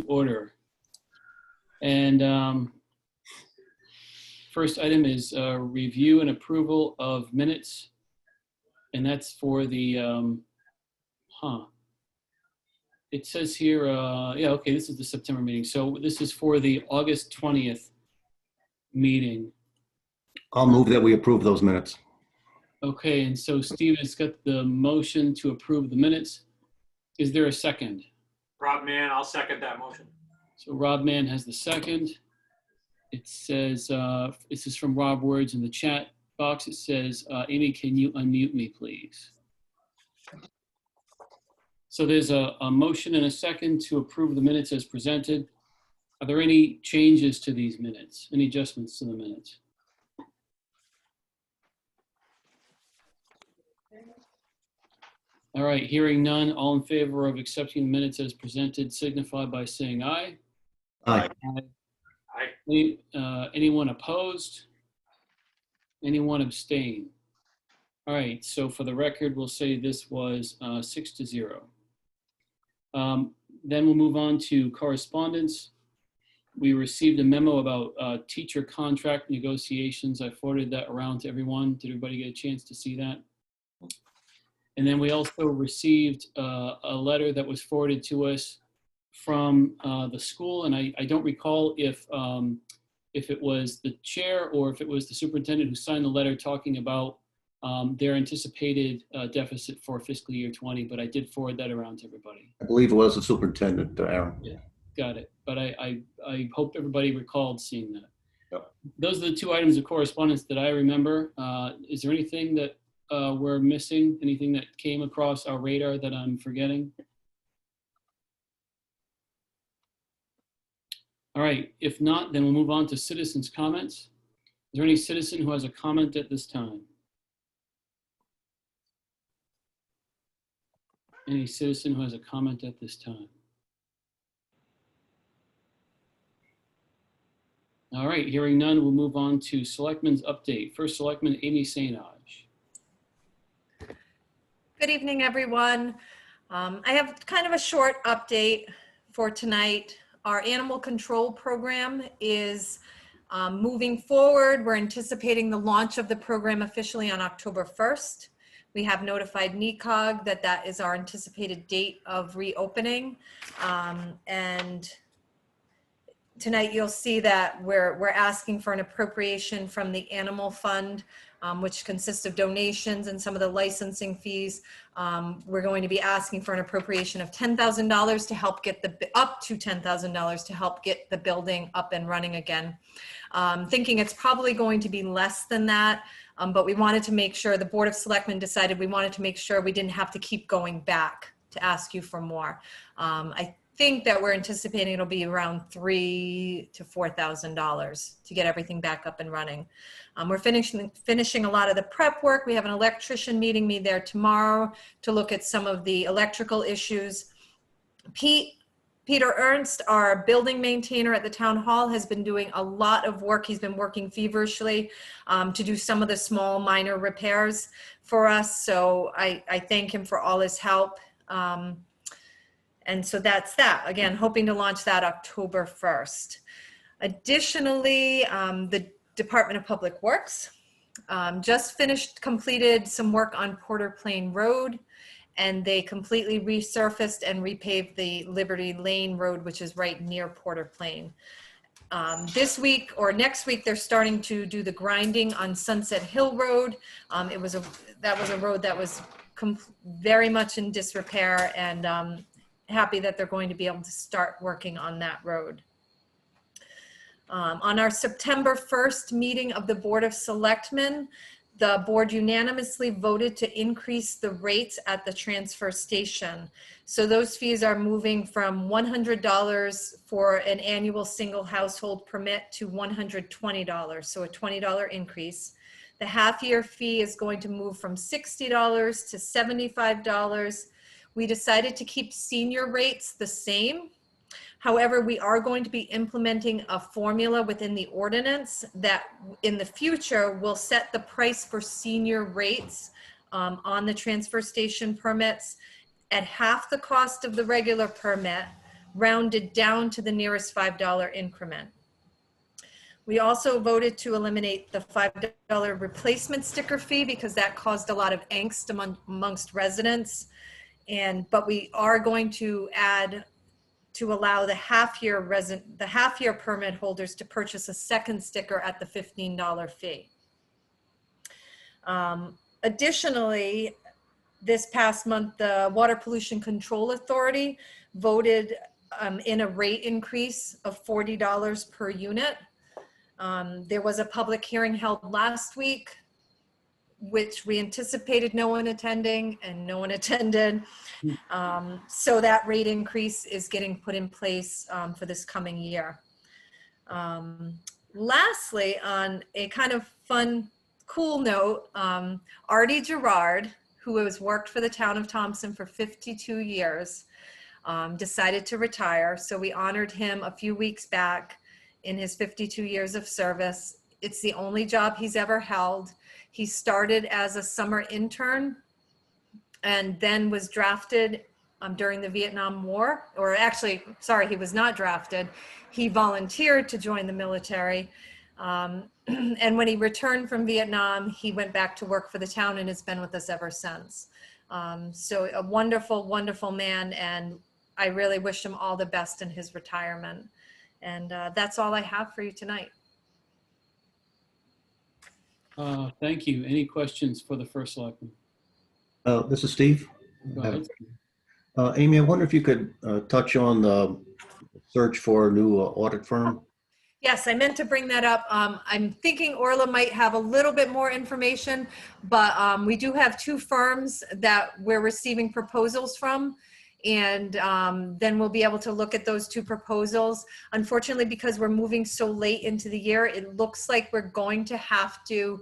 order. And first item is review and approval of minutes. And that's for the, it says here, yeah, okay, this is the September meeting. So this is for the August 20th meeting. I'll move that we approve those minutes. Okay, and so Steve has got the motion to approve the minutes. Is there a second? Rob Mann, I'll second that motion. So Rob Mann has the second. It says, this is from Rob Words in the chat box. It says, Amy, can you unmute me, please? So there's a motion and a second to approve the minutes as presented. Are there any changes to these minutes? Any adjustments to the minutes? All right, hearing none, all in favor of accepting the minutes as presented signify by saying aye. Aye. Anyone opposed? Anyone abstain? All right, so for the record, we'll say this was 6-0. Then we'll move on to correspondence. We received a memo about teacher contract negotiations. I forwarded that around to everyone. Did everybody get a chance to see that? And then we also received a letter that was forwarded to us from the school, and I don't recall if it was the chair or if it was the superintendent who signed the letter talking about their anticipated deficit for fiscal year 20, but I did forward that around to everybody. I believe it was the superintendent, Aaron. Yeah, got it. But I hope everybody recalled seeing that. Yep. Those are the two items of correspondence that I remember. Is there anything that we're missing? Anything that came across our radar that I'm forgetting? All right, if not, then we'll move on to citizens' comments. Is there any citizen who has a comment at this time? Any citizen who has a comment at this time? All right, hearing none, we'll move on to Selectmen's update. First Selectman, Amy St. Onge. Good evening, everyone. I have kind of a short update for tonight. Our animal control program is moving forward. We're anticipating the launch of the program officially on October 1st. We have notified NECOG that that is our anticipated date of reopening. And tonight you'll see that we're asking for an appropriation from the Animal Fund, which consists of donations and some of the licensing fees. We're going to be asking for an appropriation of $10,000 to help get up to $10,000 to help get the building up and running again. Thinking it's probably going to be less than that, but we wanted to make sure, the Board of Selectmen decided we wanted to make sure we didn't have to keep going back to ask you for more. I think that we're anticipating it'll be around $3,000 to $4,000 to get everything back up and running. We're finishing a lot of the prep work. We have an electrician meeting me there tomorrow to look at some of the electrical issues. Peter Ernst, our building maintainer at the town hall, has been doing a lot of work. He's been working feverishly to do some of the small minor repairs for us. So I thank him for all his help. And so that's that. Again, hoping to launch that October 1st. Additionally, the Department of Public Works just completed some work on Porter Plain Road, and they completely resurfaced and repaved the Liberty Lane Road, which is right near Porter Plain. This week or next week, they're starting to do the grinding on Sunset Hill Road. That was a road that was very much in disrepair, and happy that they're going to be able to start working on that road. On our September 1st meeting of the Board of Selectmen, the board unanimously voted to increase the rates at the transfer station. So those fees are moving from $100 for an annual single household permit to $120, so a $20 increase. The half-year fee is going to move from $60 to $75. We decided to keep senior rates the same. However, we are going to be implementing a formula within the ordinance that in the future will set the price for senior rates on the transfer station permits at half the cost of the regular permit, rounded down to the nearest $5 increment. We also voted to eliminate the $5 replacement sticker fee because that caused a lot of angst amongst residents. But we are going to add to allow the half-year permit holders to purchase a second sticker at the $15 fee. Additionally, this past month, the Water Pollution Control Authority voted in a rate increase of $40 per unit. There was a public hearing held last week, which we anticipated no one attending, and no one attended. So that rate increase is getting put in place for this coming year. Lastly, on a kind of fun, cool note, Artie Gerard, who has worked for the town of Thompson for 52 years, decided to retire. So we honored him a few weeks back in his 52 years of service. It's the only job he's ever held. He started as a summer intern and then was drafted during the Vietnam War, or actually, sorry, he was not drafted. He volunteered to join the military. And when he returned from Vietnam, he went back to work for the town and has been with us ever since. So a wonderful, wonderful man, and I really wish him all the best in his retirement. And that's all I have for you tonight. Thank you. Any questions for the first selectman? This is Steve. Go ahead. Amy, I wonder if you could touch on the search for a new audit firm. Yes, I meant to bring that up. I'm thinking Orla might have a little bit more information, but we do have two firms that we're receiving proposals from. And then we'll be able to look at those two proposals. Unfortunately, because we're moving so late into the year, it looks like we're going to have to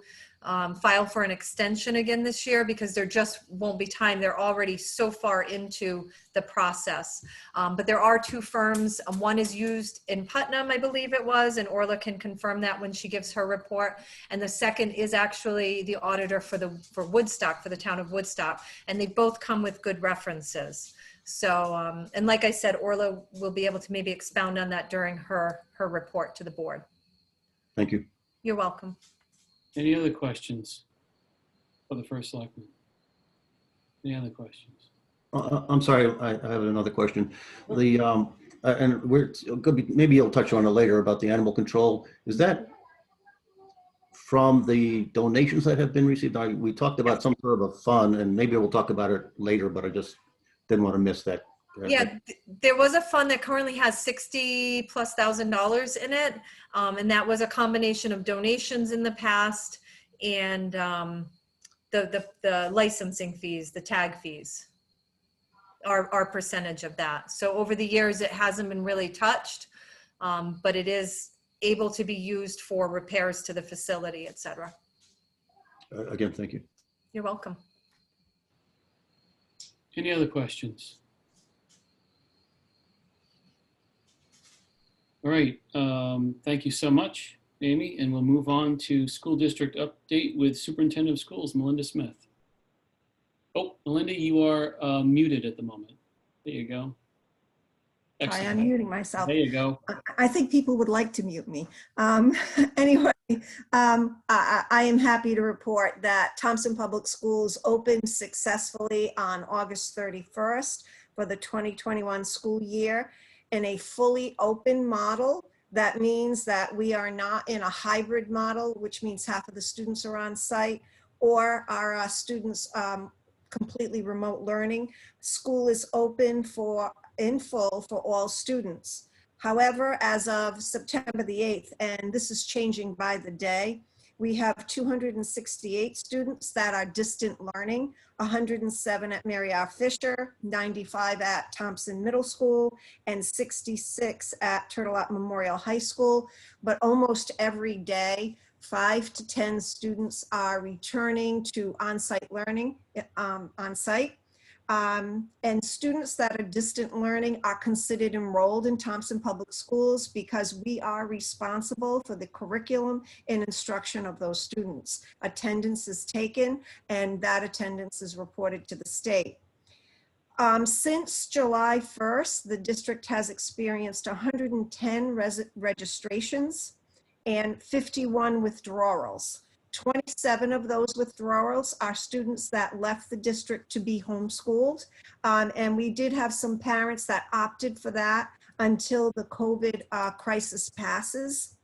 file for an extension again this year because there just won't be time. They're already so far into the process. But there are two firms. One is used in Putnam, I believe it was, and Orla can confirm that when she gives her report. And the second is actually the auditor for Woodstock, for the town of Woodstock. And they both come with good references. So, and like I said, Orla will be able to maybe expound on that during her report to the board. Thank you. You're welcome. Any other questions for the first selectman? Any other questions? I'm sorry, I have another question. The and maybe you'll touch on it later about the animal control. Is that from the donations that have been received? We talked about some sort of a fund, and maybe we'll talk about it later, but I just didn't want to miss that. Yeah, there was a fund that currently has $60,000+ in it. And that was a combination of donations in the past and the licensing fees, the tag fees, our percentage of that. So over the years, it hasn't been really touched, but it is able to be used for repairs to the facility, et cetera. Again, thank you. You're welcome. Any other questions? All right, thank you so much, Amy, and we'll move on to school district update with Superintendent of Schools, Melinda Smith. Oh, Melinda, you are muted at the moment. There you go. Hi, I'm muting myself. There you go. I think people would like to mute me. Anyway, I am happy to report that Thompson Public Schools opened successfully on August 31st for the 2021 school year in a fully open model. That means that we are not in a hybrid model, which means half of the students are on site, or our students completely remote learning. School is open in full for all students. However, as of September the 8th, and this is changing by the day, we have 268 students that are distant learning, 107 at Mary R. Fisher, 95 at Thompson Middle School, and 66 at Turtle Up Memorial High School. But almost every day, 5 to 10 students are returning to on-site learning, on-site. And students that are distant learning are considered enrolled in Thompson Public Schools because we are responsible for the curriculum and instruction of those students. Attendance is taken and that attendance is reported to the state. Since July 1st, the district has experienced 110 registrations and 51 withdrawals. 27 of those withdrawals are students that left the district to be homeschooled. And we did have some parents that opted for that until the COVID crisis passes.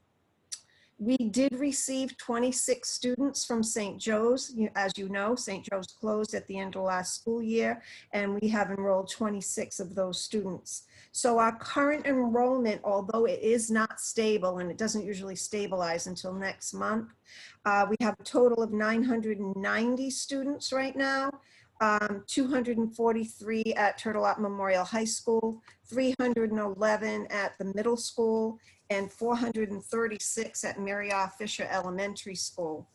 We did receive 26 students from St. Joe's. As you know, St. Joe's closed at the end of last school year, and we have enrolled 26 of those students. So our current enrollment, although it is not stable, and it doesn't usually stabilize until next month, we have a total of 990 students right now, 243 at Turtle Up Memorial High School, 311 at the middle school, and 436 at Mary R. Fisher Elementary School.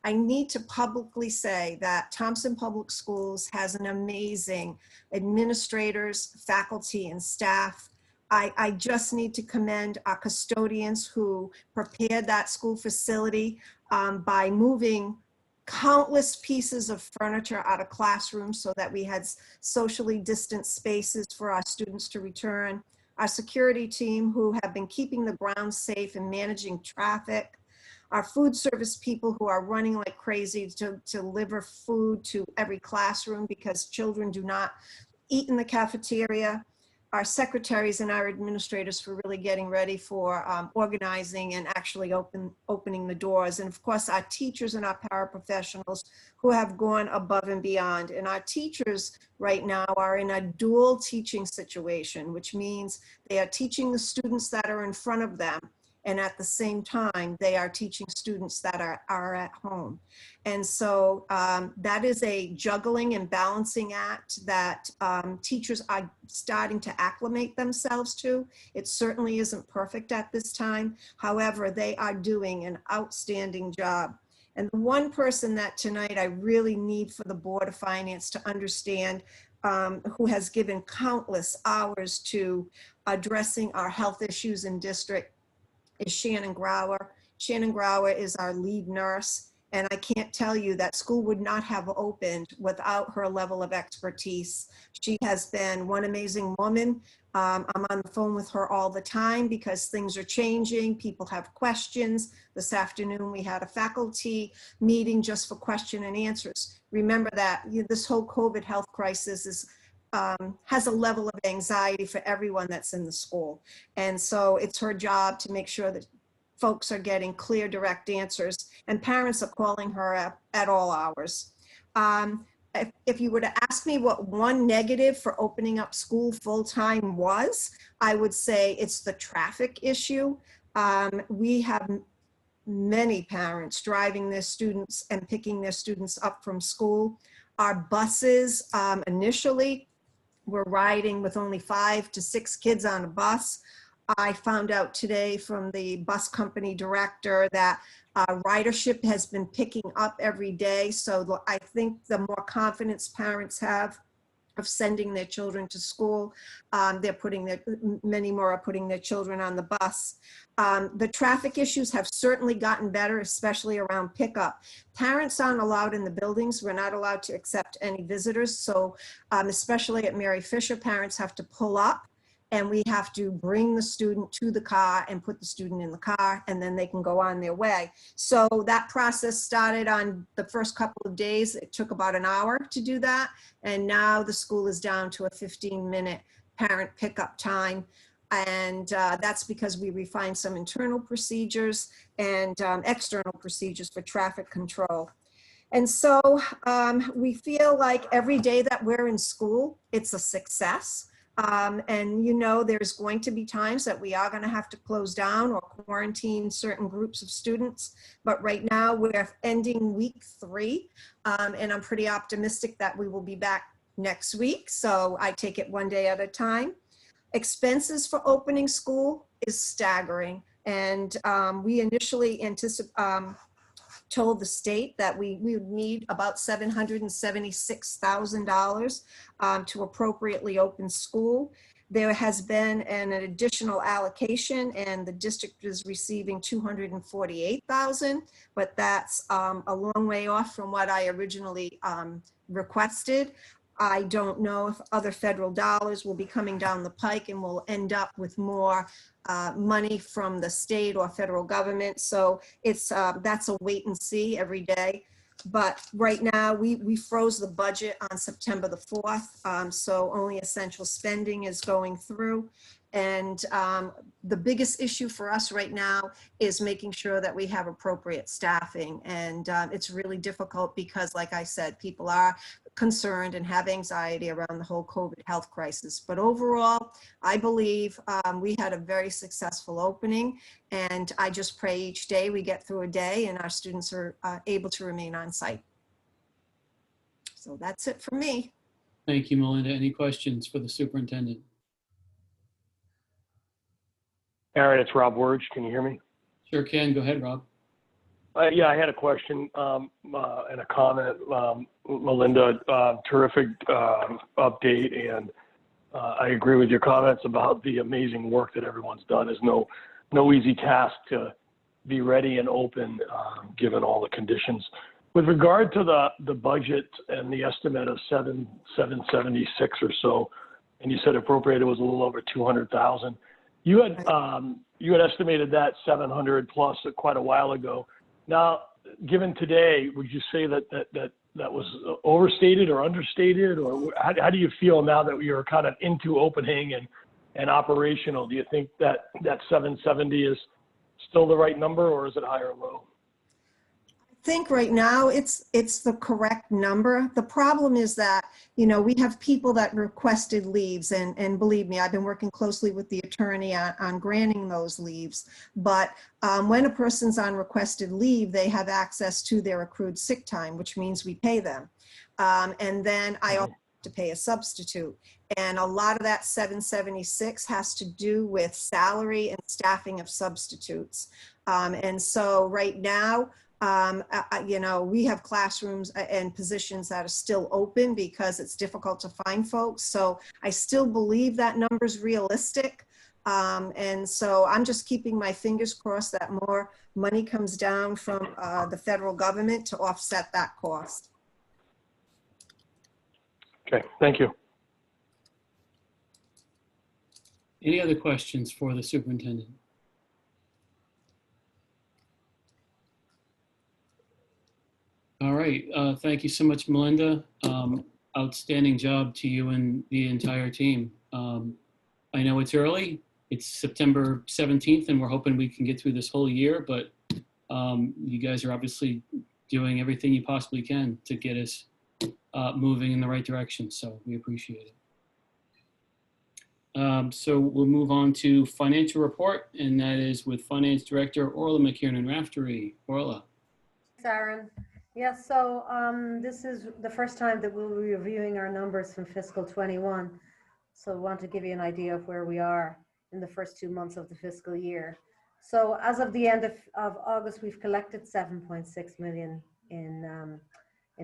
I need to publicly say that Thompson Public Schools has an amazing administrators, faculty, and staff. I just need to commend our custodians who prepared that school facility by moving countless pieces of furniture out of classrooms so that we had socially distant spaces for our students to return. Our security team who have been keeping the grounds safe and managing traffic. Our food service people who are running like crazy to deliver food to every classroom because children do not eat in the cafeteria. Our secretaries and our administrators for really getting ready for organizing and actually opening the doors. And of course, our teachers and our paraprofessionals who have gone above and beyond. And our teachers right now are in a dual teaching situation, which means they are teaching the students that are in front of them. And at the same time, they are teaching students that are at home. And so that is a juggling and balancing act that teachers are starting to acclimate themselves to. It certainly isn't perfect at this time. However, they are doing an outstanding job. And the one person that tonight I really need for the Board of Finance to understand who has given countless hours to addressing our health issues in district is Shannon Grauer. Shannon Grauer is our lead nurse, and I can't tell you that school would not have opened without her level of expertise. She has been one amazing woman. I'm on the phone with her all the time because things are changing. People have questions. This afternoon, we had a faculty meeting just for question and answers. Remember that this whole COVID health crisis is has a level of anxiety for everyone that's in the school. And so it's her job to make sure that folks are getting clear, direct answers, and parents are calling her at all hours. If you were to ask me what one negative for opening up school full-time was, I would say it's the traffic issue. We have many parents driving their students and picking their students up from school. Our buses initially were riding with only 5 to 6 kids on a bus. I found out today from the bus company director that ridership has been picking up every day. So I think the more confidence parents have of sending their children to school, many more are putting their children on the bus. The traffic issues have certainly gotten better, especially around pickup. Parents aren't allowed in the buildings. We're not allowed to accept any visitors. So especially at Mary Fisher, parents have to pull up and we have to bring the student to the car and put the student in the car, and then they can go on their way. So that process started on the first couple of days. It took about an hour to do that. And now the school is down to a 15-minute parent pickup time. And that's because we refined some internal procedures and external procedures for traffic control. And so we feel like every day that we're in school, it's a success. And you know, there's going to be times that we are going to have to close down or quarantine certain groups of students. But right now we're ending week 3. And I'm pretty optimistic that we will be back next week. So I take it one day at a time. Expenses for opening school is staggering. And we initially told the state that we would need about $776,000 to appropriately open school. There has been an additional allocation and the district is receiving $248,000, but that's a long way off from what I originally requested. I don't know if other federal dollars will be coming down the pike and we'll end up with more money from the state or federal government. So it's that's a wait and see every day. But right now, we froze the budget on September the 4th, so only essential spending is going through. And the biggest issue for us right now is making sure that we have appropriate staffing. And it's really difficult because, like I said, people are concerned and have anxiety around the whole COVID health crisis. But overall, I believe we had a very successful opening, and I just pray each day we get through a day and our students are able to remain on site. So that's it for me. Thank you, Melinda. Any questions for the superintendent? Aaron, it's Rob Wurge. Can you hear me? Sure can. Go ahead, Rob. Yeah, I had a question and a comment. Melinda, terrific update, and I agree with your comments about the amazing work that everyone's done. It's no easy task to be ready and open given all the conditions. With regard to the budget and the estimate of 776 or so, and you said appropriated was a little over 200,000. You had estimated that 700 plus quite a while ago. Now, given today, would you say that was overstated or understated, or how do you feel now that we are kind of into opening and operational? Do you think that 770 is still the right number, or is it high or low? I think right now it's the correct number. The problem is that, you know, we have people that requested leaves, and believe me, I've been working closely with the attorney on granting those leaves. But when a person's on requested leave, they have access to their accrued sick time, which means we pay them. And then I also have to pay a substitute. And a lot of that 776 has to do with salary and staffing of substitutes. And so right now, you know, we have classrooms and positions that are still open because it's difficult to find folks. So I still believe that number is realistic. And so I'm just keeping my fingers crossed that more money comes down from the federal government to offset that cost. Okay, thank you. Any other questions for the superintendent? All right, thank you so much, Melinda. Outstanding job to you and the entire team. I know it's early. It's September 17th, and we're hoping we can get through this whole year, but you guys are obviously doing everything you possibly can to get us moving in the right direction, so we appreciate it. So we'll move on to financial report, and that is with Finance Director Orla McKiernan-Raftery. Orla. Thanks, Aaron. Yes, so this is the first time that we'll be reviewing our numbers from fiscal 21. So I want to give you an idea of where we are in the first 2 months of the fiscal year. So as of the end of August, we've collected 7.6 million in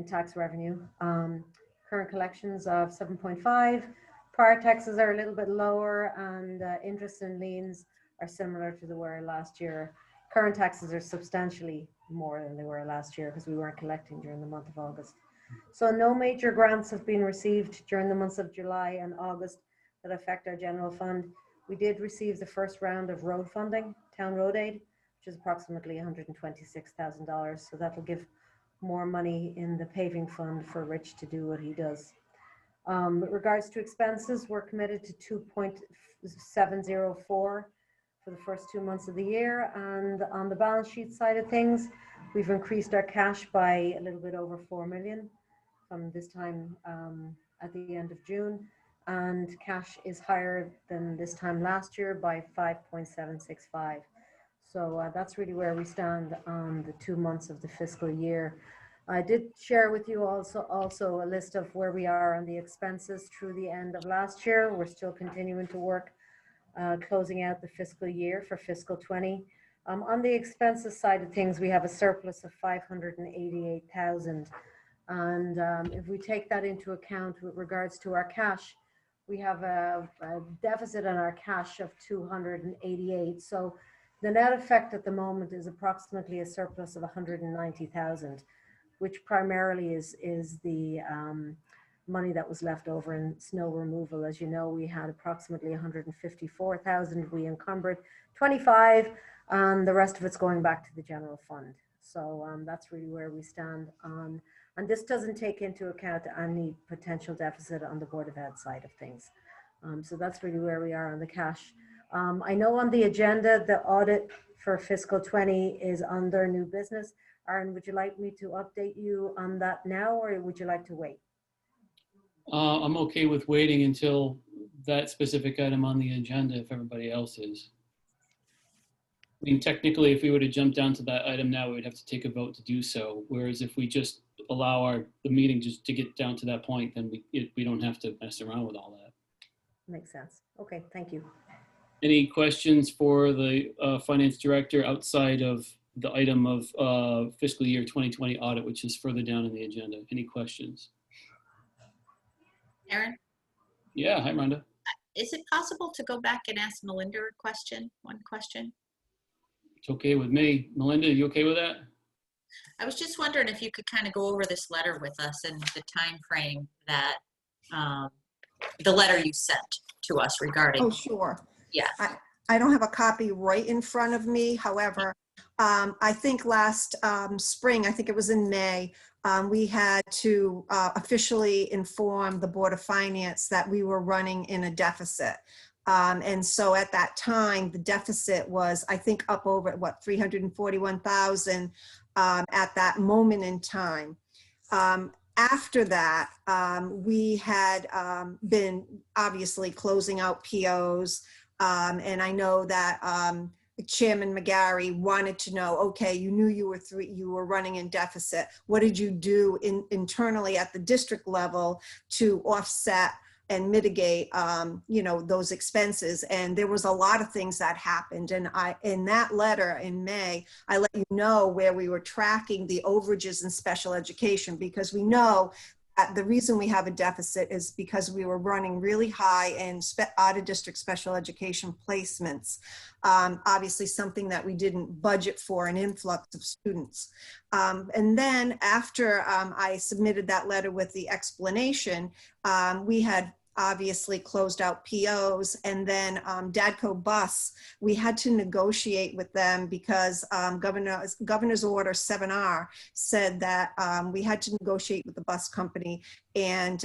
tax revenue. Current collections of 7.5. Prior taxes are a little bit lower, and interest and liens are similar to the were last year. Current taxes are substantially more than they were last year because we weren't collecting during the month of August. So no major grants have been received during the months of July and August that affect our general fund. We did receive the first round of road funding, town road aid, which is approximately $126,000. So that will give more money in the paving fund for Rich to do what he does. With regards to expenses, we're committed to 2.704 for the first 2 months of the year. And on the balance sheet side of things, we've increased our cash by a little bit over 4 million from this time at the end of June. And cash is higher than this time last year by 5.765. So that's really where we stand on the 2 months of the fiscal year. I did share with you also a list of where we are on the expenses through the end of last year. We're still continuing to work closing out the fiscal year for fiscal 20. On the expenses side of things, we have a surplus of 588,000. And if we take that into account with regards to our cash, we have a deficit on our cash of 288. So the net effect at the moment is approximately a surplus of 190,000, which primarily is the money that was left over in snow removal. As you know, we had approximately 154,000. We encumbered 25, and the rest of it's going back to the general fund. So that's really where we stand on. And this doesn't take into account any potential deficit on the Board of Ed side of things. So that's really where we are on the cash. I know on the agenda, the audit for fiscal 20 is under new business. Aaron, would you like me to update you on that now, or would you like to wait? I'm okay with waiting until that specific item on the agenda if everybody else is. I mean, technically, if we were to jump down to that item now, we would have to take a vote to do so. Whereas if we just allow the meeting just to get down to that point, then we don't have to mess around with all that. Makes sense. Okay, thank you. Any questions for the finance director outside of the item of fiscal year 2020 audit, which is further down in the agenda? Any questions? Aaron, Yeah, hi, Rhonda. is it possible to go back and ask Melinda a question, one question? It's okay with me. Melinda, you okay with that? I was just wondering if you could kind of go over this letter with us and the time frame that the letter you sent to us regarding. Oh, sure. Yeah. I don't have a copy right in front of me. However, I think last spring, I think it was in May, we had to officially inform the Board of Finance that we were running in a deficit. And so at that time, the deficit was, I think, up over, what, 341,000 at that moment in time. After that, we had been obviously closing out POs. And I know that Chairman McGarry wanted to know, okay, you knew you were running in deficit. What did you do internally at the district level to offset and mitigate, those expenses? And there was a lot of things that happened. And in that letter in May, I let you know where we were tracking the overages in special education, because we know that the reason we have a deficit is because we were running really high in out of district special education placements. Obviously something that we didn't budget for, an influx of students. And then after I submitted that letter with the explanation, we had obviously closed out POs, and then Dadco Bus, we had to negotiate with them because Governor's Order 7R said that we had to negotiate with the bus company and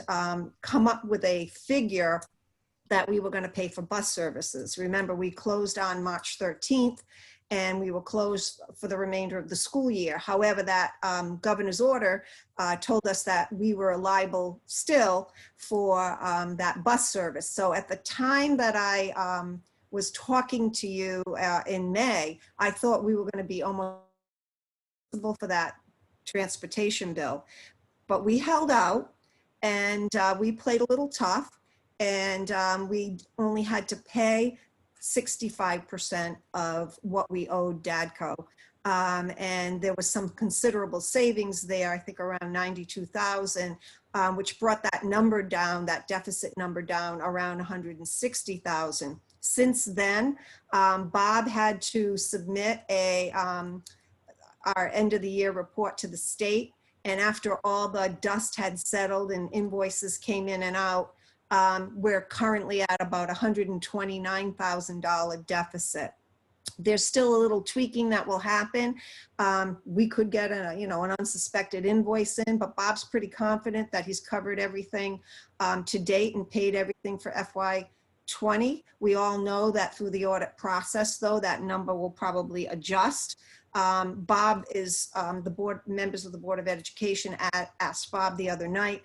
come up with a figure that we were going to pay for bus services. Remember, we closed on March 13th, and we were closed for the remainder of the school year. However, that governor's order told us that we were liable still for that bus service. So at the time that I was talking to you in May, I thought we were going to be almost responsible for that transportation bill. But we held out, and we played a little tough, and we only had to pay 65% of what we owed Dadco. And there was some considerable savings there, I think around 92,000, which brought that number down, that deficit number down around 160,000. Since then, Bob had to submit our end of the year report to the state. And after all the dust had settled and invoices came in and out, we're currently at about $129,000 deficit. There's still a little tweaking that will happen. We could get an unsuspected invoice in, but Bob's pretty confident that he's covered everything to date and paid everything for FY20. We all know that through the audit process, though, that number will probably adjust. Bob is members of the Board of Education asked Bob the other night,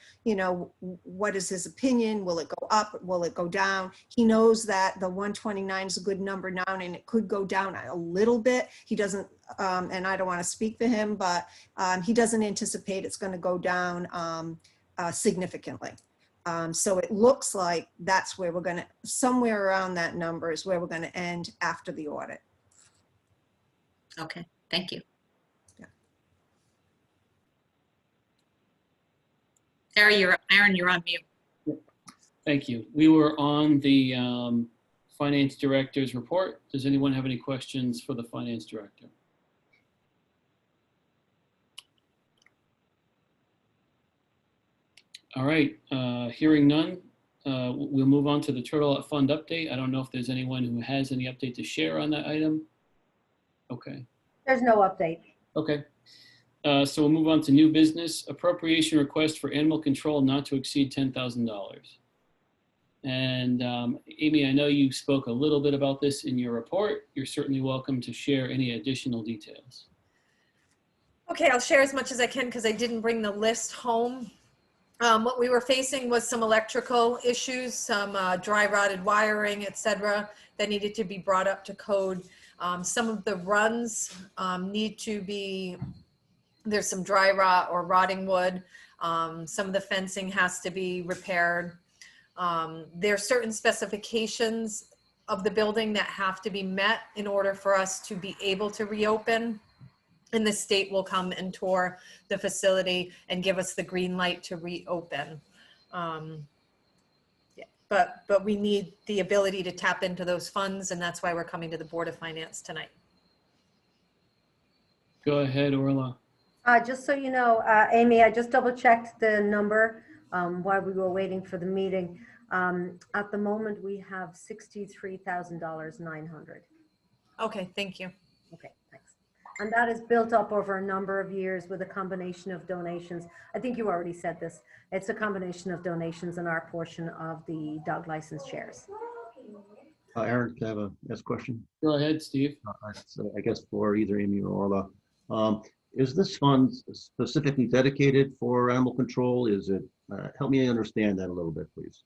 what is his opinion? Will it go up? Will it go down? He knows that the 129 is a good number now, and it could go down a little bit. He doesn't, and I don't want to speak for him, but he doesn't anticipate it's going to go down significantly. So it looks like that's where we're going to, somewhere around that number is where we're going to end after the audit. Okay, thank you. Yeah. Aaron, you're on mute. Thank you. We were on the finance director's report. Does anyone have any questions for the finance director? All right, hearing none, we'll move on to the Turtle Fund update. I don't know if there's anyone who has any update to share on that item. Okay, There's no update. okay. So we'll move on to new business, appropriation request for animal control not to exceed $10,000. And Amy, I know you spoke a little bit about this in your report. You're certainly welcome to share any additional details. Okay, I'll share as much as I can because I didn't bring the list home. What we were facing was some electrical issues, some dry rotted wiring, etc., that needed to be brought up to code. Some of the runs need to be, there's some dry rot or rotting wood. Some of the fencing has to be repaired. There are certain specifications of the building that have to be met in order for us to be able to reopen. And the state will come and tour the facility and give us the green light to reopen. Yeah, but we need the ability to tap into those funds, and that's why we're coming to the Board of Finance tonight. Go ahead, Orla. Just so you know, Amy, I just double checked the number while we were waiting for the meeting. At the moment, we have $63,900. Okay, thank you. Okay, thanks. And that is built up over a number of years with a combination of donations. I think you already said this. It's a combination of donations and our portion of the dog license shares. Aaron, can I have a yes question? Go ahead, Steve. So I guess for either Amy or Orla. Is this fund specifically dedicated for animal control? Is it, help me understand that a little bit, please.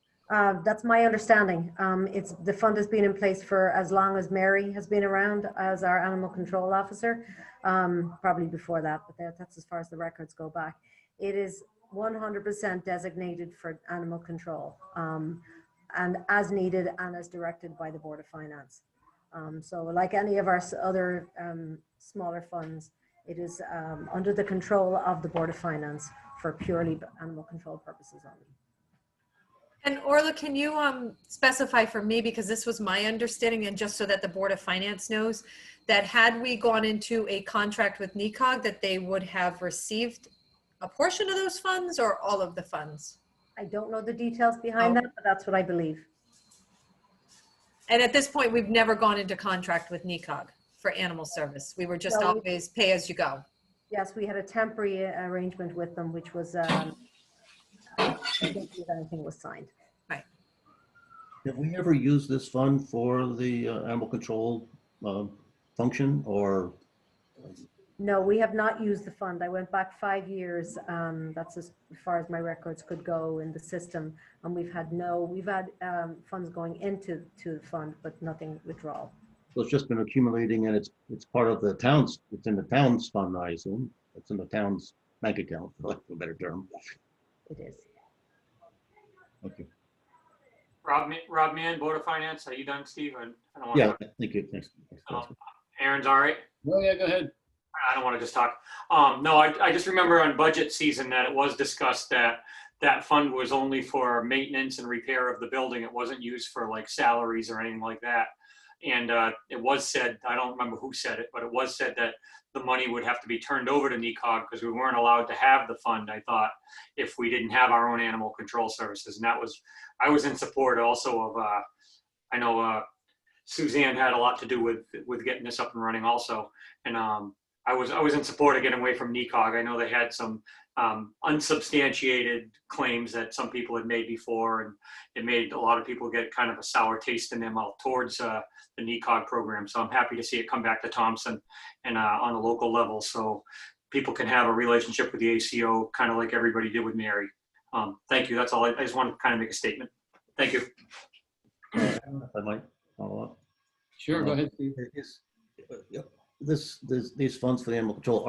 That's my understanding. The fund has been in place for as long as Mary has been around as our animal control officer, probably before that, but that's as far as the records go back. It is 100% designated for animal control, and as needed and as directed by the Board of Finance. So like any of our other smaller funds, it is under the control of the Board of Finance for purely animal control purposes only. And Orla, can you specify for me, because this was my understanding, and just so that the Board of Finance knows, that had we gone into a contract with NECOG, that they would have received a portion of those funds or all of the funds? I don't know the details behind that, but that's what I believe. And at this point, we've never gone into contract with NECOG for animal service. We were just No, always pay as you go. Yes, we had a temporary arrangement with them, which was, I don't think anything was signed. Right. Have we ever used this fund for the animal control function or? No, we have not used the fund. I went back 5 years. That's as far as my records could go in the system. And we've had funds going into the fund, but nothing withdrawal. So it's just been accumulating and it's part of the town's, it's in the town's fund, I assume. It's in the town's bank account, for lack of a better term. It is. Okay. Rob Mann, Board of Finance, are you done, Steve? I don't want Yeah, to. thank you. Thanks. Aaron's all right? Oh, yeah, go ahead. I don't want to just talk. No, I just remember on budget season that it was discussed that that fund was only for maintenance and repair of the building. It wasn't used for like salaries or anything like that. And it was said, I don't remember who said it, but it was said that the money would have to be turned over to NECOG because we weren't allowed to have the fund, I thought, if we didn't have our own animal control services. And I was in support also of, I know Suzanne had a lot to do with getting this up and running also. And I was in support of getting away from NECOG. I know they had some unsubstantiated claims that some people had made before, and it made a lot of people get kind of a sour taste in their mouth towards the NECOG program. So I'm happy to see it come back to Thompson and on a local level so people can have a relationship with the ACO, kind of like everybody did with Mary. Thank you. That's all. I just wanted to kind of make a statement. Thank you. If I might follow up. Sure, go ahead, Steve. These funds for the animal control,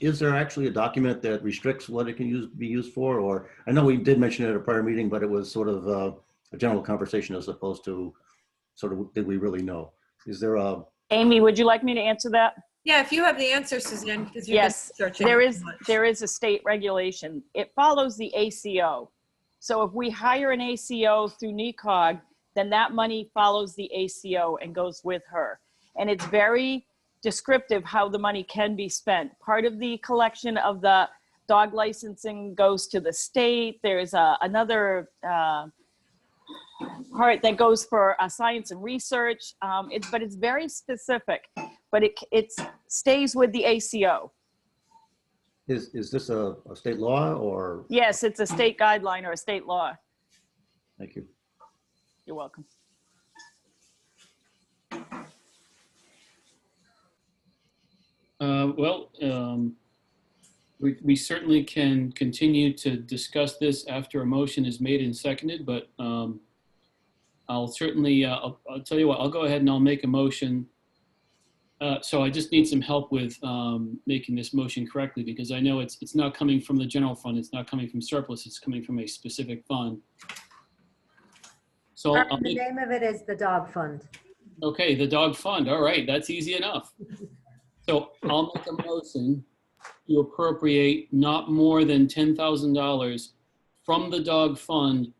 is there actually a document that restricts what it can be used for? Or I know we did mention it at a prior meeting, but it was sort of a general conversation as opposed to sort of, did we really know? Is there a? Amy, would you like me to answer that? Yeah, if you have the answer, Suzanne, because you've Yes, been searching. there is a state regulation. It follows the ACO. So if we hire an ACO through NECOG, then that money follows the ACO and goes with her. And it's very descriptive how the money can be spent. Part of the collection of the dog licensing goes to the state. There's another part that goes for science and research. But it's very specific, but it stays with the ACO. Is this a state law or? Yes, it's a state guideline or a state law. Thank you. You're welcome. We certainly can continue to discuss this after a motion is made and seconded, but I'll certainly, I'll tell you what, I'll go ahead and I'll make a motion. So I just need some help with making this motion correctly, because I know it's not coming from the general fund, it's not coming from surplus, it's coming from a specific fund. So I'll The make, name of it is the dog fund. okay, the dog fund, all right, that's easy enough. So I'll make a motion to appropriate not more than $10,000 from the dog fund,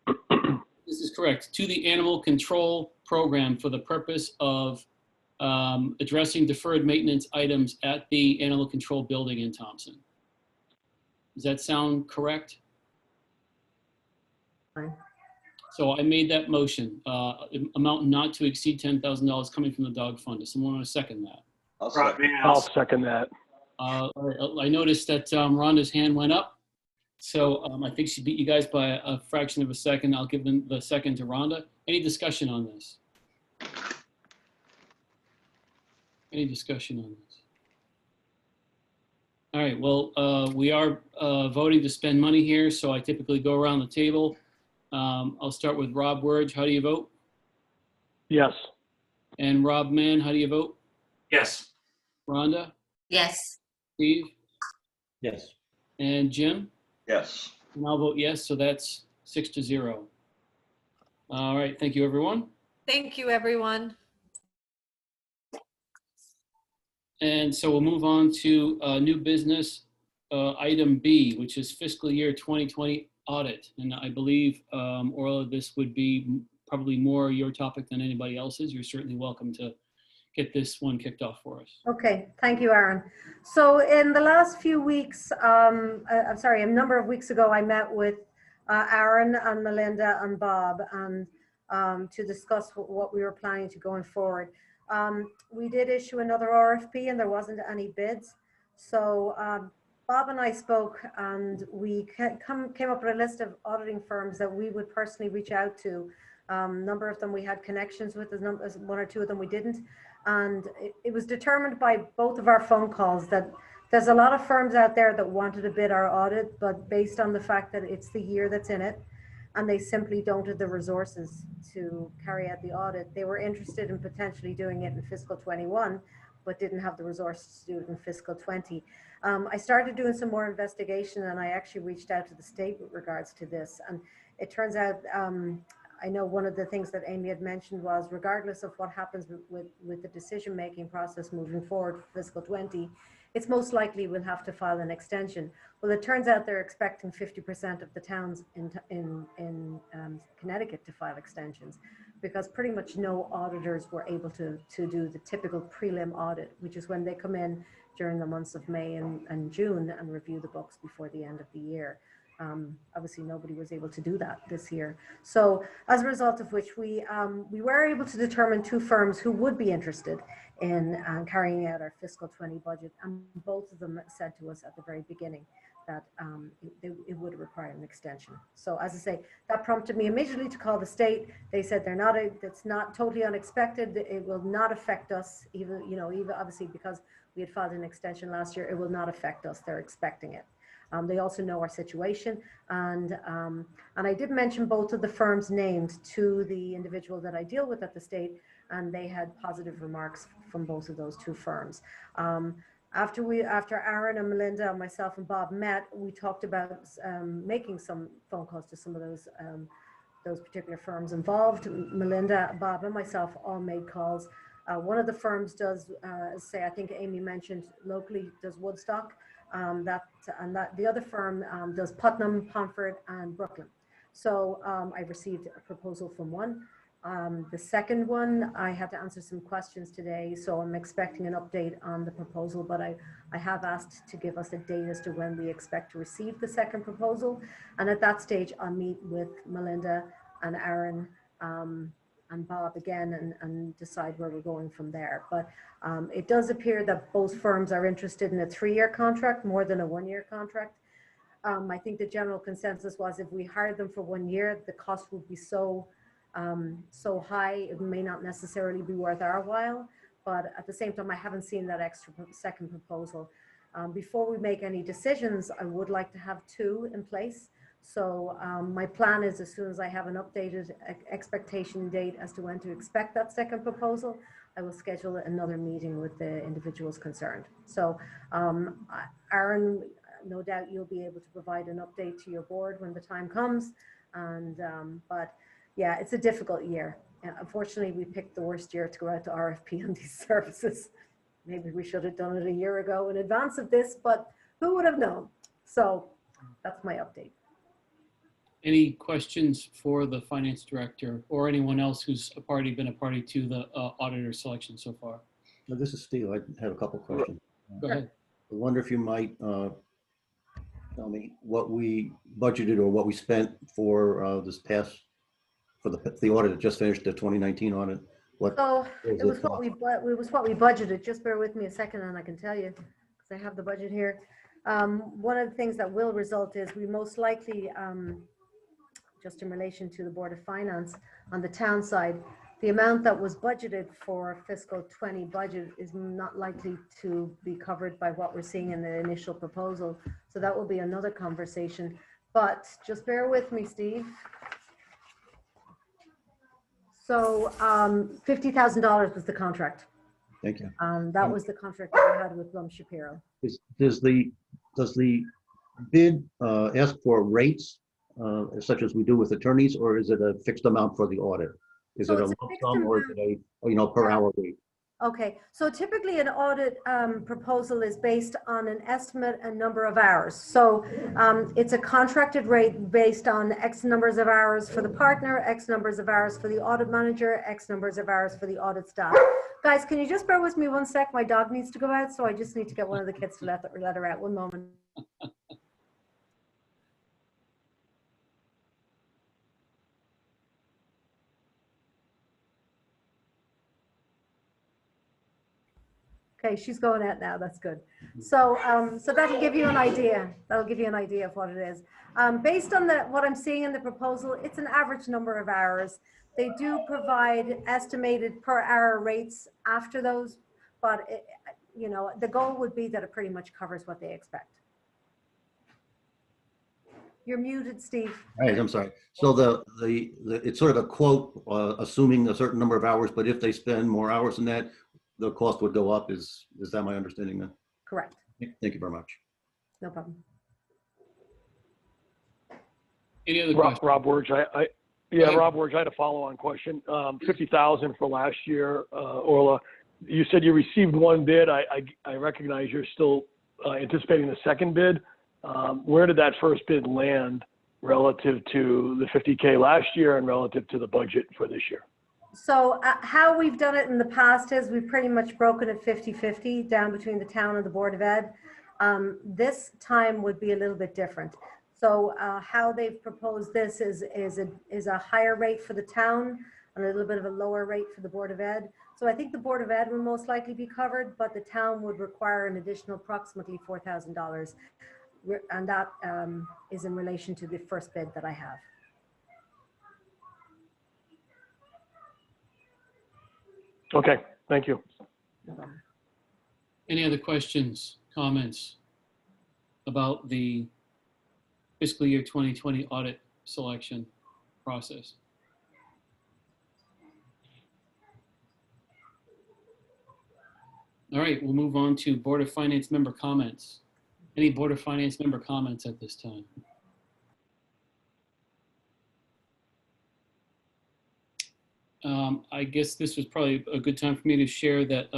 this is correct, to the animal control program for the purpose of addressing deferred maintenance items at the animal control building in Thompson. Does that sound correct? Fine. So I made that motion, amount not to exceed $10,000 coming from the dog fund. Does someone want to second that? I'll second that. I noticed that Rhonda's hand went up. So I think she beat you guys by a fraction of a second. I'll give them the second to Rhonda. Any discussion on this? Any discussion on this? All right, well, we are voting to spend money here, so I typically go around the table. I'll start with Rob Wurge. How do you vote? Yes. And Rob Mann, how do you vote? Yes. Rhonda? Yes. Steve? Yes. And Jim? Yes. And I'll vote yes, so that's 6-0. All right, thank you, everyone. Thank you, everyone. And so we'll move on to new business, item B, which is fiscal year 2020 audit. And I believe, Orla, this would be probably more your topic than anybody else's. You're certainly welcome to get this one kicked off for us. Okay, thank you, Aaron. So in the last few weeks, I'm sorry, a number of weeks ago, I met with Aaron and Melinda and Bob and to discuss what we were planning to going forward. We did issue another RFP and there wasn't any bids. So Bob and I spoke and we came up with a list of auditing firms that we would personally reach out to. Number of them we had connections with, one or two of them we didn't. And it was determined by both of our phone calls that there's a lot of firms out there that wanted to bid our audit, but based on the fact that it's the year that's in it, and they simply don't have the resources to carry out the audit. They were interested in potentially doing it in fiscal 21, but didn't have the resources to do it in fiscal 20. I started doing some more investigation and I actually reached out to the state with regards to this. And it turns out, I know one of the things that Amy had mentioned was regardless of what happens with the decision-making process moving forward for fiscal 20, it's most likely we'll have to file an extension. Well, it turns out they're expecting 50% of the towns in Connecticut to file extensions because pretty much no auditors were able to do the typical prelim audit, which is when they come in during the months of May and June and review the books before the end of the year. Obviously nobody was able to do that this year. So as a result of which we were able to determine two firms who would be interested in carrying out our fiscal 20 budget. And both of them said to us at the very beginning that it would require an extension. So as I say, that prompted me immediately to call the state. They said it's not totally unexpected. It will not affect us even obviously because we had filed an extension last year, it will not affect us. They're expecting it. They also know our situation, and I did mention both of the firms named to the individual that I deal with at the state, and they had positive remarks from both of those two firms. After Aaron and Melinda and myself and Bob met, we talked about making some phone calls to some of those particular firms involved. Melinda, Bob, and myself all made calls. One of the firms does, I think Amy mentioned locally, does Woodstock. The other firm does Putnam, Pomfret, and Brooklyn. So I received a proposal from one. The second one, I had to answer some questions today, so I'm expecting an update on the proposal, but I have asked to give us a date as to when we expect to receive the second proposal. And at that stage, I'll meet with Melinda and Aaron and Bob again and decide where we're going from there. But it does appear that both firms are interested in a 3-year contract more than a 1-year contract. I think the general consensus was if we hired them for 1 year, the cost would be so high, it may not necessarily be worth our while. But at the same time, I haven't seen that extra second proposal. Before we make any decisions, I would like to have 2 in place. So my plan is as soon as I have an updated expectation date as to when to expect that second proposal, I will schedule another meeting with the individuals concerned. So Aaron, no doubt you'll be able to provide an update to your board when the time comes. And but yeah, it's a difficult year. Unfortunately, we picked the worst year to go out to RFP on these services. Maybe we should have done it a year ago in advance of this, but who would have known? So that's my update. Any questions for the finance director or anyone else who's been a party to the auditor selection so far? No, this is Steve. I have a couple questions. Go ahead. I wonder if you might tell me what we budgeted or what we spent for this past, for the audit that just finished, the 2019 audit. So it was what we budgeted. Just bear with me a second and I can tell you, because I have the budget here. One of the things that will result is we most likely, just in relation to the Board of Finance on the town side, the amount that was budgeted for fiscal 20 budget is not likely to be covered by what we're seeing in the initial proposal. So that will be another conversation, but just bear with me, Steve. So $50,000 was the contract. Thank you. That was the contract that we had with Blum Shapiro. Does the bid ask for rates such as we do with attorneys, or is it a fixed amount for the audit? Is So it a it's lump fixed sum or is it a per hour rate? Okay, so typically an audit proposal is based on an estimate and number of hours. So it's a contracted rate based on X numbers of hours for the partner, X numbers of hours for the audit manager, X numbers of hours for the audit staff. Guys, can you just bear with me 1 sec? My dog needs to go out, so I just need to get one of the kids to let her out. 1 moment. Okay, she's going out now. That's good. So, so that'll give you an idea. That'll give you an idea of what it is. Based on what I'm seeing in the proposal, it's an average number of hours. They do provide estimated per hour rates after those, but you know, the goal would be that it pretty much covers what they expect. You're muted, Steve. All right, I'm sorry. So it's sort of a quote, assuming a certain number of hours, but if they spend more hours than that, the cost would go up. Is that my understanding then? Correct. Thank you very much. No problem. Any other questions? Rob Wirge, Rob Wirge, I had a follow-on question. 50,000 for last year, Orla. You said you received 1 bid. I recognize you're still anticipating the second bid. Where did that first bid land relative to the 50K last year and relative to the budget for this year? So how we've done it in the past is we've pretty much broken it 50-50 down between the town and the Board of Ed. This time would be a little bit different. So how they've proposed this is a higher rate for the town and a little bit of a lower rate for the Board of Ed. So I think the Board of Ed will most likely be covered, but the town would require an additional approximately $4,000. And that is in relation to the first bid that I have. Okay, thank you. Any other questions, comments about the fiscal year 2020 audit selection process? All right, we'll move on to Board of Finance member comments. Any Board of Finance member comments at this time? I guess this was probably a good time for me to share that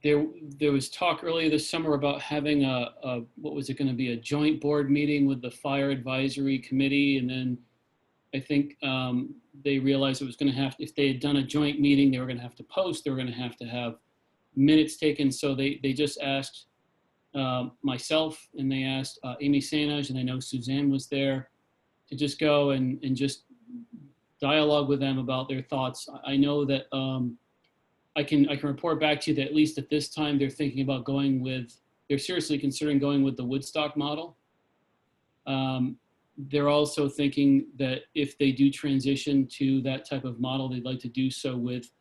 there was talk earlier this summer about having what was it going to be, a joint board meeting with the Fire Advisory Committee, and then I think they realized it was going to have, if they had done a joint meeting, they were going to have to post, they were going to have minutes taken. So they just asked myself, and they asked Amy Sanage, and I know Suzanne was there, to just go and just dialogue with them about their thoughts. I know that I can report back to you that at least at this time, they're thinking about going with, they're seriously considering going with the Woodstock model. They're also thinking that if they do transition to that type of model, they'd like to do so with,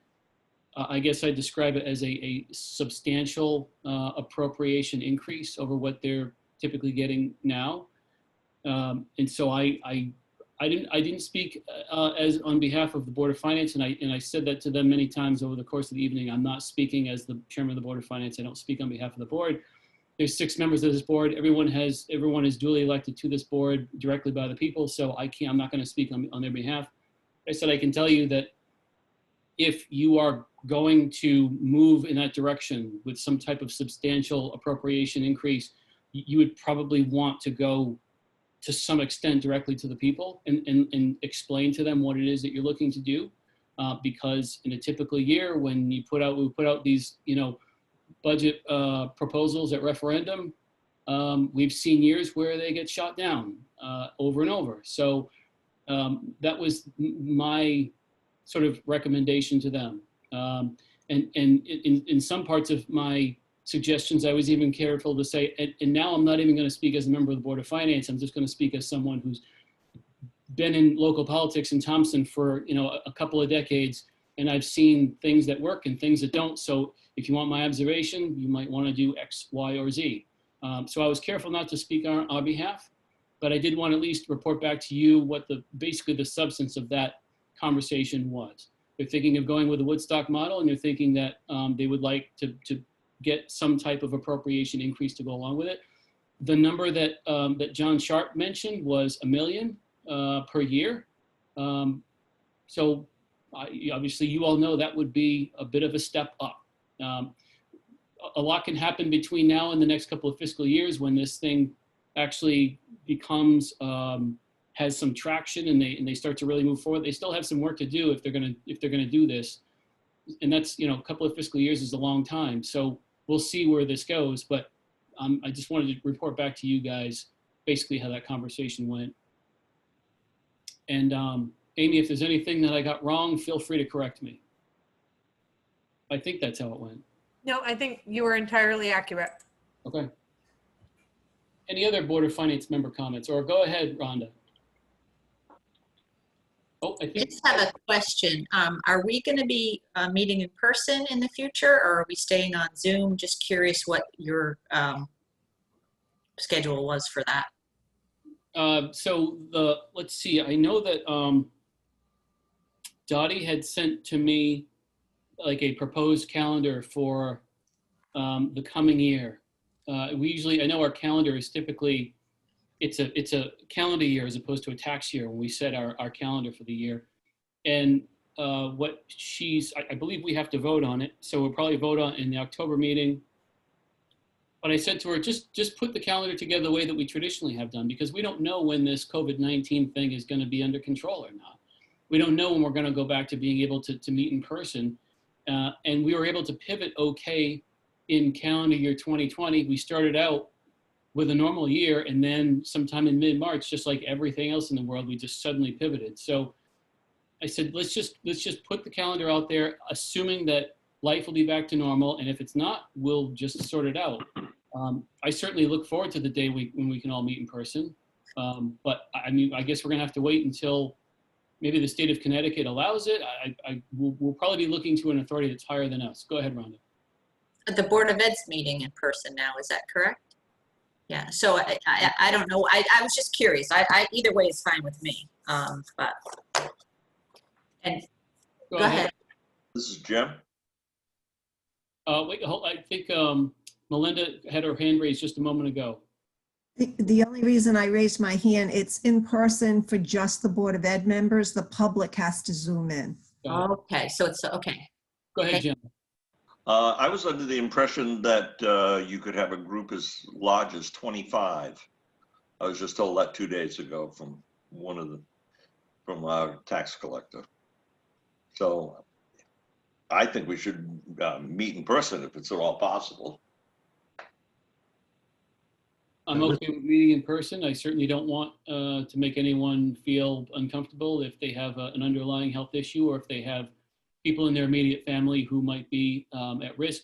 I guess I'd describe it as a substantial appropriation increase over what they're typically getting now. And so I didn't speak as on behalf of the Board of Finance, and I said that to them many times over the course of the evening. I'm not speaking as the chairman of the Board of Finance. I don't speak on behalf of the board. There's 6 members of this board. Everyone is duly elected to this board directly by the people. So I'm not going to speak on their behalf. I said I can tell you that if you are going to move in that direction with some type of substantial appropriation increase, you would probably want to go to some extent directly to the people and explain to them what it is that you're looking to do. Because in a typical year, when we put out these, budget proposals at referendum, we've seen years where they get shot down over and over. So that was my sort of recommendation to them. And in some parts of my suggestions, I was even careful to say, and now I'm not even going to speak as a member of the Board of Finance. I'm just going to speak as someone who's been in local politics in Thompson for a couple of decades, and I've seen things that work and things that don't. So if you want my observation, you might want to do X, Y, or Z. So I was careful not to speak on our behalf, but I did want to at least report back to you what basically the substance of that conversation was. They're thinking of going with the Woodstock model, and they're thinking that they would like to get some type of appropriation increase to go along with it. The number that that John Sharp mentioned was $1 million per year. So obviously you all know that would be a bit of a step up. A lot can happen between now and the next couple of fiscal years when this thing actually becomes, has some traction and they start to really move forward. They still have some work to do if they're gonna do this. And that's, a couple of fiscal years is a long time. So we'll see where this goes, but I just wanted to report back to you guys basically how that conversation went. And Amy, if there's anything that I got wrong, feel free to correct me. I think that's how it went. No, I think you were entirely accurate. Okay. Any other Board of Finance member comments? Or go ahead, Rhonda. Oh, I I think, just have a question. Are we going to be meeting in person in the future, or are we staying on Zoom? Just curious what your schedule was for that. so let's see, I know that Dottie had sent to me like a proposed calendar for the coming year. We usually, I know our calendar is typically, it's a calendar year as opposed to a tax year when we set our calendar for the year. And what I believe we have to vote on it. So we'll probably vote on in the October meeting. But I said to her, just put the calendar together the way that we traditionally have done, because we don't know when this COVID-19 thing is going to be under control or not. We don't know when we're going to go back to being able to meet in person. And we were able to pivot okay in calendar year 2020. We started out with a normal year, and then sometime in mid-March, just like everything else in the world, we just suddenly pivoted. So I said, let's just put the calendar out there, assuming that life will be back to normal. And if it's not, we'll just sort it out. I certainly look forward to the day when we can all meet in person. But I mean, I guess we're gonna have to wait until maybe the state of Connecticut allows it. We'll probably be looking to an authority that's higher than us. Go ahead, Rhonda. The Board of Ed's meeting in person now, is that correct? Yeah, so I don't know. I was just curious. Either way is fine with me. But go ahead. This is Jim. Wait, I think Melinda had her hand raised just a moment ago. The only reason I raised my hand, it's in person for just the Board of Ed members. The public has to Zoom in. Okay, so it's okay. Go ahead, Jim. I was under the impression that you could have a group as large as 25. I was just told that 2 days ago from one of the from our tax collector. So I think we should meet in person if it's at all possible. I'm okay with meeting in person. I certainly don't want to make anyone feel uncomfortable if they have an underlying health issue or if they have people in their immediate family who might be at risk.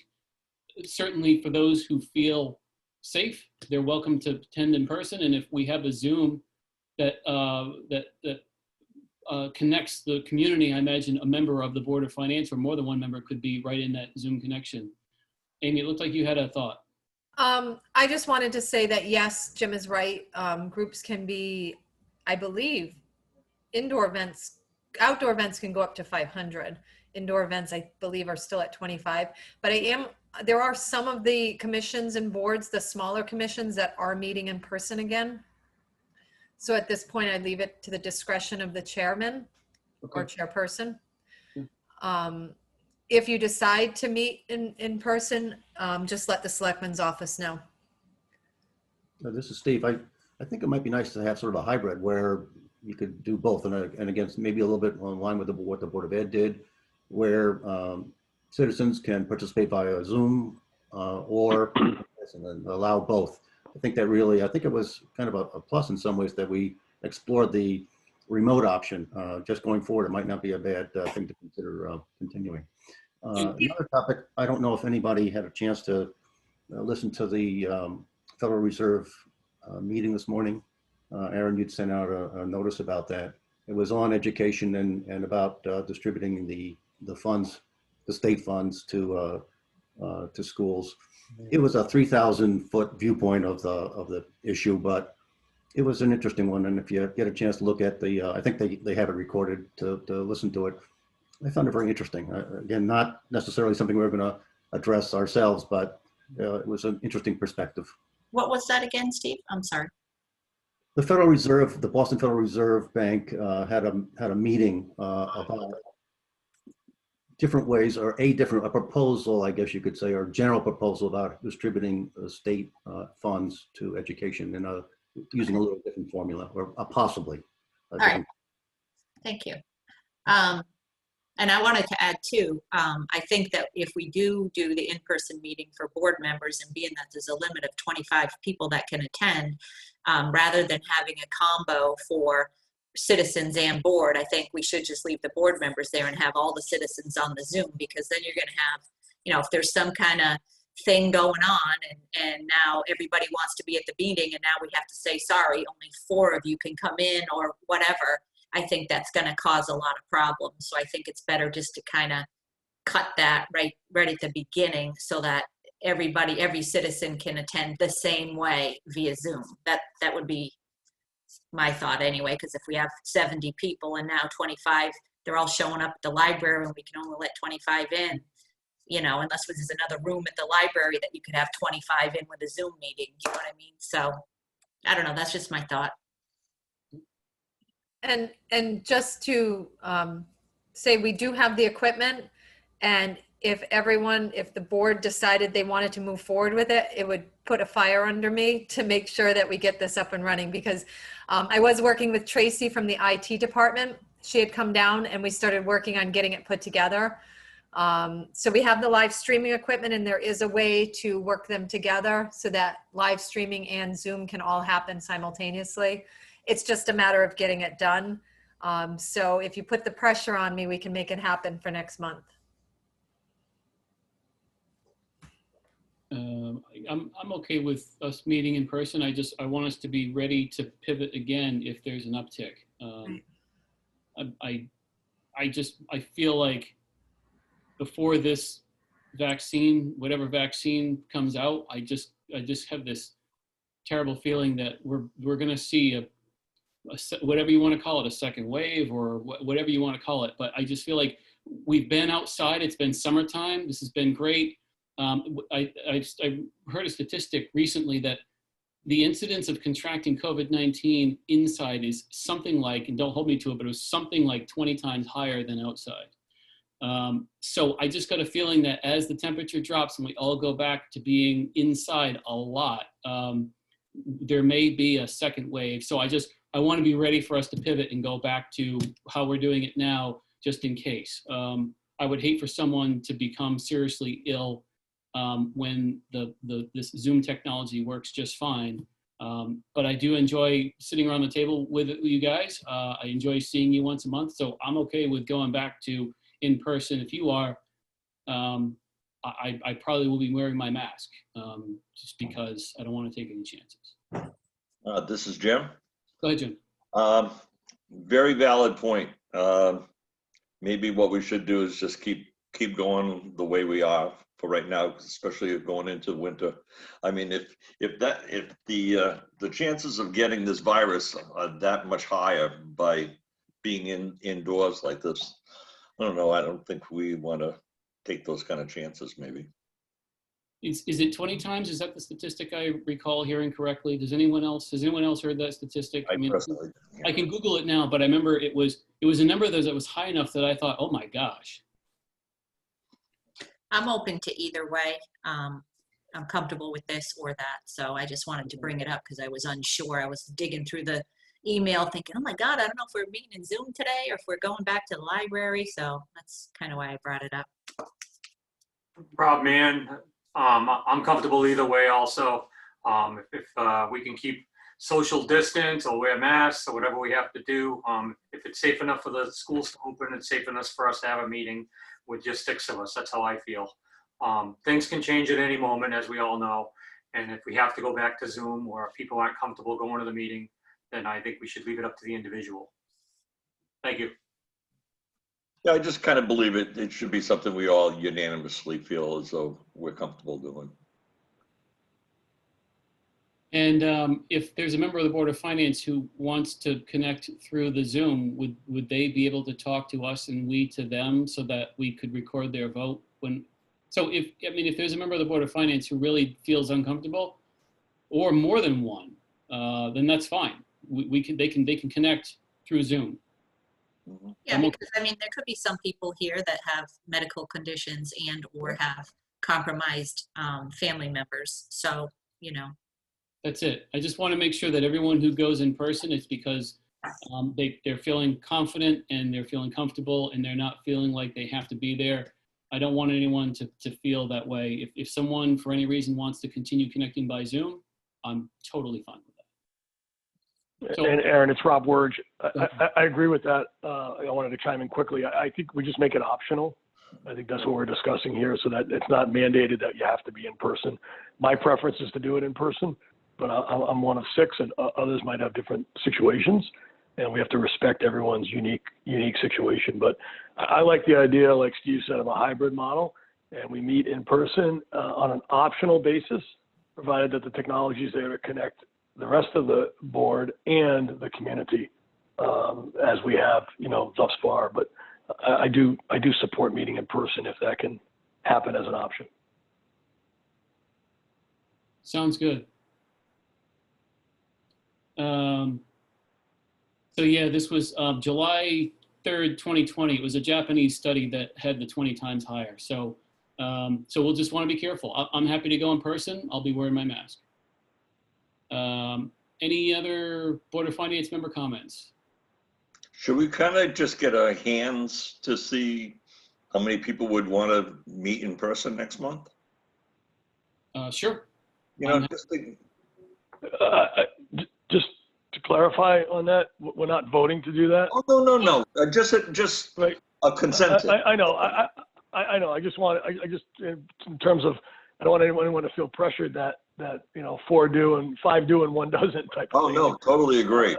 Certainly for those who feel safe, they're welcome to attend in person. And if we have a Zoom that connects the community, I imagine a member of the Board of Finance or more than one member could be right in that Zoom connection. Amy, it looked like you had a thought. I just wanted to say that, yes, Jim is right. Groups can be, I believe, indoor events, outdoor events can go up to 500. Indoor events, I believe, are still at 25. But there are some of the commissions and boards, the smaller commissions, that are meeting in person again. So at this point, I leave it to the discretion of the chairman or chairperson. If you decide to meet in person, just let the selectman's office know. This is Steve. I think it might be nice to have sort of a hybrid where you could do both, and again, maybe a little bit in line with what the Board of Ed did, where citizens can participate via Zoom or and then allow both. I think that really, I think it was kind of a plus in some ways that we explored the remote option. Just going forward, it might not be a bad thing to consider continuing. Another topic, I don't know if anybody had a chance to listen to the Federal Reserve meeting this morning. Aaron, you'd sent out a notice about that. It was on education and about distributing the funds, the state funds to schools. It was a 3,000-foot viewpoint of the issue, but it was an interesting one. And if you get a chance to look at the, I think they have it recorded to listen to it. I found it very interesting. Again, not necessarily something we're going to address ourselves, but it was an interesting perspective. What was that again, Steve? I'm sorry. The Federal Reserve, the Boston Federal Reserve Bank had a meeting about different ways, or a proposal, I guess you could say, or general proposal about distributing state funds to education in using a little different formula, or possibly. All right. Thank you. And I wanted to add too, I think that if we do the in-person meeting for board members, and being that there's a limit of 25 people that can attend, rather than having a combo for citizens and board, I think we should just leave the board members there and have all the citizens on the Zoom, because then you're going to have, you know, if there's some kind of thing going on and now everybody wants to be at the meeting and now we have to say, sorry, only 4 of you can come in or whatever, I think that's going to cause a lot of problems. So I think it's better just to kind of cut that right at the beginning so that every citizen can attend the same way via Zoom. That would be my thought anyway, because if we have 70 people and now 25, they're all showing up at the library and we can only let 25 in, you know, unless there's another room at the library that you could have 25 in with a Zoom meeting, you know what I mean? So I don't know, that's just my thought. And just to say, we do have the equipment, and if the board decided they wanted to move forward with it, it would put a fire under me to make sure that we get this up and running, because I was working with Tracy from the IT department. She had come down and we started working on getting it put together. So we have the live streaming equipment, and there is a way to work them together so that live streaming and Zoom can all happen simultaneously. It's just a matter of getting it done. So if you put the pressure on me, we can make it happen for next month. I'm okay with us meeting in person. I want us to be ready to pivot again if there's an uptick. I feel like before this vaccine, whatever vaccine comes out, I just have this terrible feeling that we're going to see whatever you want to call it, a second wave or whatever you want to call it. But I just feel like we've been outside. It's been summertime. This has been great. I heard a statistic recently that the incidence of contracting COVID-19 inside is something like, and don't hold me to it, but it was something like 20 times higher than outside. So I just got a feeling that as the temperature drops and we all go back to being inside a lot, there may be a second wave. So I just I want to be ready for us to pivot and go back to how we're doing it now, just in case. I would hate for someone to become seriously ill when this Zoom technology works just fine. But I do enjoy sitting around the table with you guys. I enjoy seeing you once a month, so I'm okay with going back to in person. If you are, I probably will be wearing my mask just because I don't want to take any chances. This is Jim. Go ahead, Jim. Very valid point. Maybe what we should do is just keep going the way we are for right now, especially going into winter. I mean, if the chances of getting this virus are that much higher by being indoors like this, I don't know. I don't think we want to take those kind of chances. Maybe. Is it 20 times? Is that the statistic I recall hearing correctly? Has anyone else heard that statistic? I personally, I can Google it now, but I remember it was a number that was high enough that I thought, oh my gosh. I'm open to either way. I'm comfortable with this or that. So I just wanted to bring it up because I was unsure. I was digging through the email thinking, oh my God, I don't know if we're meeting in Zoom today or if we're going back to the library. So that's kind of why I brought it up. Rob, man, I'm comfortable either way also. If we can keep social distance or wear masks or whatever we have to do, if it's safe enough for the schools to open, it's safe enough for us to have a meeting with just 6 of us. That's how I feel. Things can change at any moment, as we all know. And if we have to go back to Zoom or if people aren't comfortable going to the meeting, then I think we should leave it up to the individual. Thank you. yeah, I just kind of believe it should be something we all unanimously feel as though we're comfortable doing. And if there's a member of the Board of Finance who wants to connect through the Zoom, would they be able to talk to us and we to them so that we could record their vote? If there's a member of the Board of Finance who really feels uncomfortable, or more than one, then that's fine. They can connect through Zoom. Yeah, because I mean, there could be some people here that have medical conditions and or have compromised family members. So, you know. That's it. I just want to make sure that everyone who goes in person, it's because they're feeling confident and they're feeling comfortable and they're not feeling like they have to be there. I don't want anyone to feel that way. If someone for any reason wants to continue connecting by Zoom, I'm totally fine with that. So, And Aaron, it's Rob Werge. I agree with that. I wanted to chime in quickly. I think we just make it optional. I think that's what we're discussing here, so that it's not mandated that you have to be in person. My preference is to do it in person, but I'm one of 6, and others might have different situations, and we have to respect everyone's unique situation. But I like the idea, like Steve said, of a hybrid model, and we meet in person on an optional basis, provided that the technology is there to connect the rest of the board and the community, as we have, thus far. But I do support meeting in person if that can happen as an option. sounds good. So yeah, this was July 3rd, 2020. It was a Japanese study that had the 20 times higher. So we'll just want to be careful. I'm happy to go in person. I'll be wearing my mask. Any other Board of Finance member comments? Should we kind of just get our hands to see how many people would want to meet in person next month? Sure. Just to clarify on that, we're not voting to do that? Oh, no. Just Right. a consensus. I know. I know. I just in terms of, I don't want anyone to feel pressured that 4 do and 5 do and 1 doesn't type of thing. No, totally agree.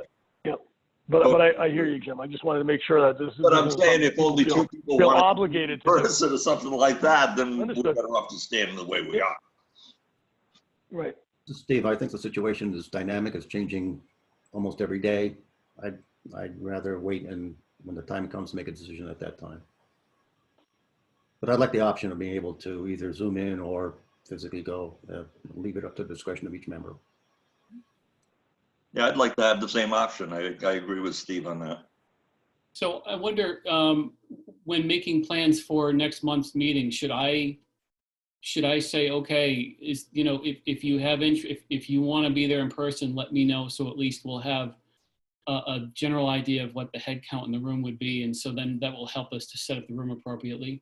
But I hear you, Jim. I just wanted to make sure that this is. But I'm saying if only 2 people feel want obligated to do it. person or something like that, then we're Understood. better off to stand the way we are. Right. Steve, I think the situation is dynamic. It's changing almost every day. I'd rather wait and when the time comes, make a decision at that time. But I'd like the option of being able to either Zoom in or physically go, leave it up to the discretion of each member. Yeah, I'd like to have the same option. I agree with Steve on that. So I wonder, when making plans for next month's meeting, should I say, okay, if you have interest, if you want to be there in person, let me know. So at least we'll have a general idea of what the head count in the room would be. And so then that will help us to set up the room appropriately.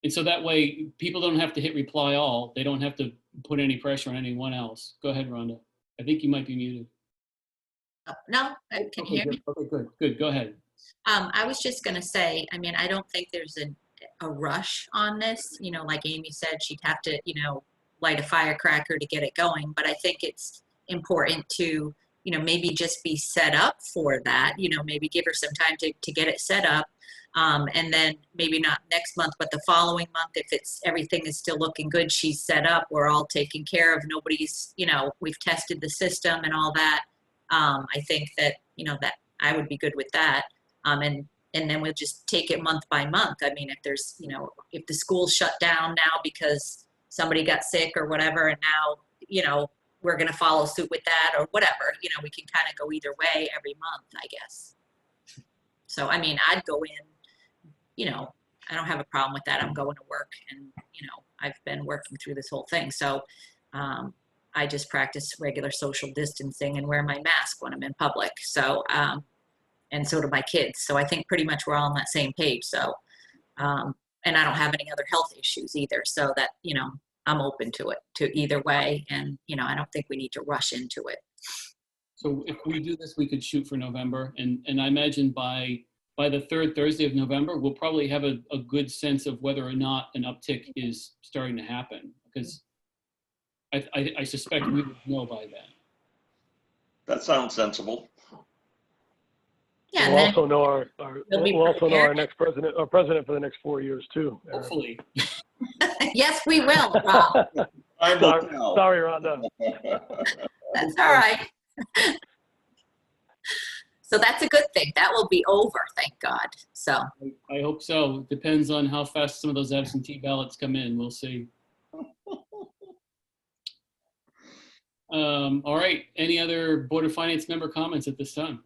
And so that way people don't have to hit reply all. They don't have to put any pressure on anyone else. Go ahead, Rhonda. I think you might be muted. No, I can Okay, hear me. good. Okay, good, good. Go ahead. I was just gonna say, I mean, I don't think there's a rush on this. You know, like Amy said, she'd have to, you know, light a firecracker to get it going. But I think it's important to, you know, maybe just be set up for that. You know, maybe give her some time to get it set up. And then maybe not next month, but the following month, if it's everything is still looking good, she's set up, we're all taken care of, nobody's, you know, we've tested the system and all that. I think that, you know, that I would be good with that. And then we'll just take it month by month. I mean, if there's, you know, if the school's shut down now because somebody got sick or whatever, and now, you know, we're going to follow suit with that or whatever, you know, we can kind of go either way every month, I guess. So, I mean, I'd go in, you know, I don't have a problem with that. I'm going to work and, you know, I've been working through this whole thing. So I just practice regular social distancing and wear my mask when I'm in public. So, and so do my kids. So I think pretty much we're all on that same page. So, and I don't have any other health issues either. So that, you know, I'm open to it, to either way. And, you know, I don't think we need to rush into it. So if we do this, we could shoot for November. And I imagine by the third Thursday of November, we'll probably have a good sense of whether or not an uptick is starting to happen. Because I suspect we would know by then. That sounds sensible. Yeah, We'll and also know we'll be our next president, our president for the next 4 years too. Hopefully. yes, we will, Rob. I will tell. Sorry, Rhonda. That's all right. So that's a good thing. That will be over, thank God. So I hope so. Depends on how fast some of those absentee ballots come in. We'll see. All right. Any other Board of Finance member comments at this time?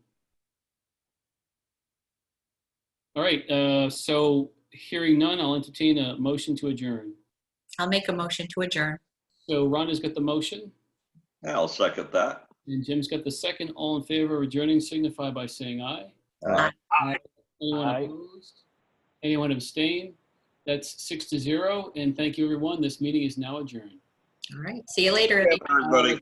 All right. So hearing none, I'll entertain a motion to adjourn. I'll make a motion to adjourn. So Rhonda's got the motion I'll second that. and Jim's got the second. All in favor of adjourning signify by saying aye. Aye. Anyone Aye. opposed? Anyone abstain? That's 6-0. And thank you, everyone. This meeting is now adjourned. All right. See you later. Everybody.